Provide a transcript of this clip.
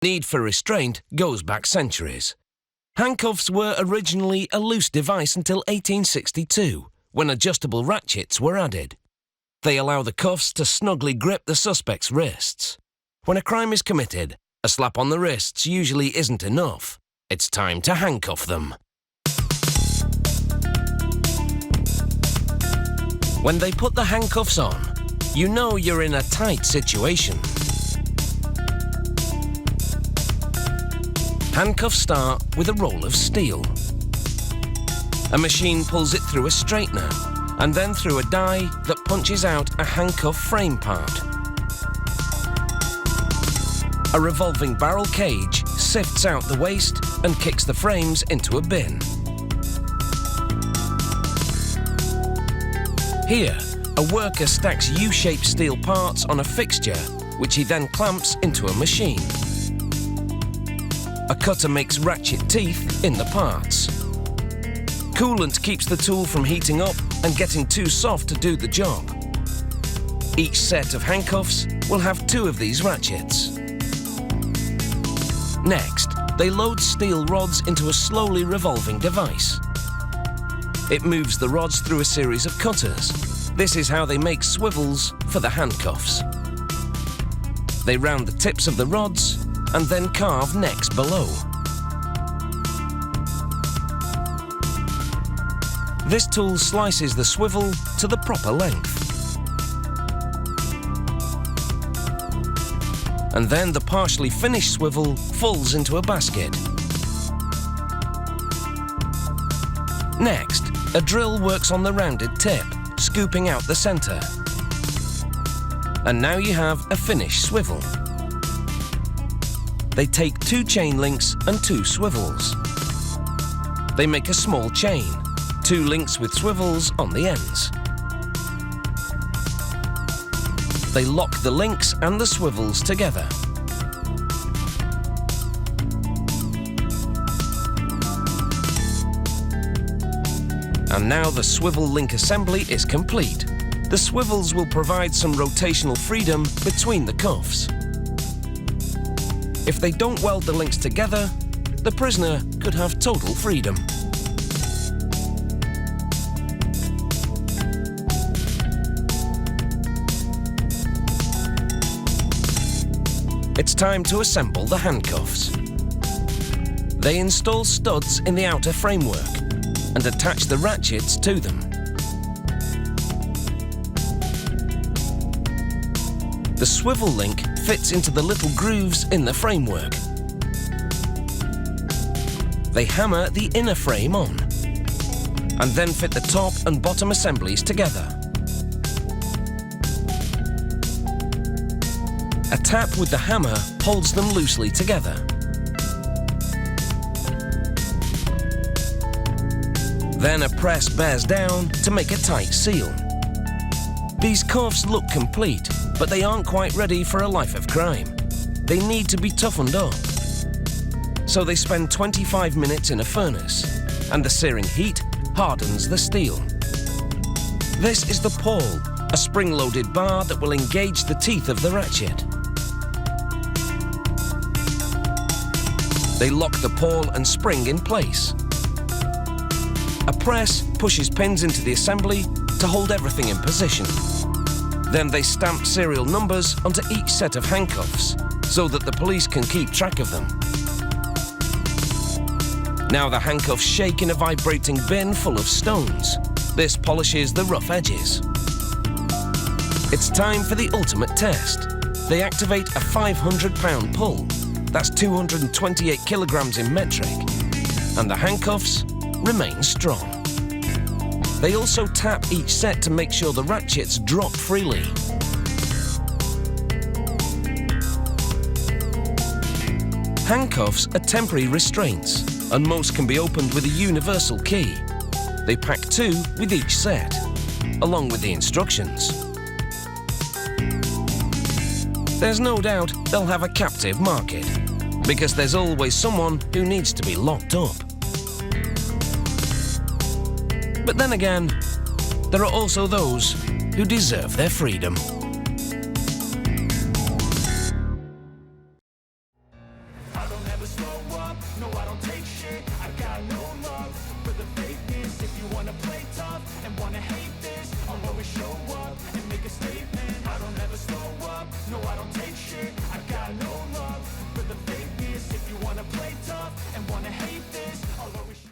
Need for restraint goes back centuries. Handcuffs were originally a loose device until 1862, when adjustable ratchets were added. They allow the cuffs to snugly grip the suspect's wrists. When a crime is committed, a slap on the wrists usually isn't enough. It's time to handcuff them. When they put the handcuffs on, you know you're in a tight situation. Handcuffs start with a roll of steel. A machine pulls it through a straightener and then through a die that punches out a handcuff frame part. A revolving barrel cage sifts out the waste and kicks the frames into a bin. Here, a worker stacks U-shaped steel parts on a fixture, which he then clamps into a machine. A cutter makes ratchet teeth in the parts. Coolant keeps the tool from heating up and getting too soft to do the job. Each set of handcuffs will have 2 of these ratchets. Next, they load steel rods into a slowly revolving device. It moves the rods through a series of cutters. This is how they make swivels for the handcuffs. They round the tips of the rods and then carve necks below. This tool slices the swivel to the proper length. And then the partially finished swivel falls into a basket. Next, a drill works on the rounded tip, scooping out the center. And now you have a finished swivel. They take 2 chain links and 2 swivels. They make a small chain, 2 links with swivels on the ends. They lock the links and the swivels together. And now the swivel link assembly is complete. The swivels will provide some rotational freedom between the cuffs. If they don't weld the links together, the prisoner could have total freedom. It's time to assemble the handcuffs. They install studs in the outer framework and attach the ratchets to them. The swivel link fits into the little grooves in the framework. They hammer the inner frame on and then fit the top and bottom assemblies together. A tap with the hammer holds them loosely together. Then a press bears down to make a tight seal. These cuffs look complete, but they aren't quite ready for a life of crime. They need to be toughened up. So they spend 25 minutes in a furnace, and the searing heat hardens the steel. This is the pawl, a spring-loaded bar that will engage the teeth of the ratchet. They lock the pawl and spring in place. A press pushes pins into the assembly to hold everything in position. Then they stamp serial numbers onto each set of handcuffs so that the police can keep track of them. Now the handcuffs shake in a vibrating bin full of stones. This polishes the rough edges. It's time for the ultimate test. They activate a 500-pound pull. That's 228 kilograms in metric. And the handcuffs remain strong. They also tap each set to make sure the ratchets drop freely. Handcuffs are temporary restraints, and most can be opened with a universal key. They pack 2 with each set, along with the instructions. There's no doubt they'll have a captive market, because there's always someone who needs to be locked up. But then again, there are also those who deserve their freedom. never slow up, no I don't take shit, I got no love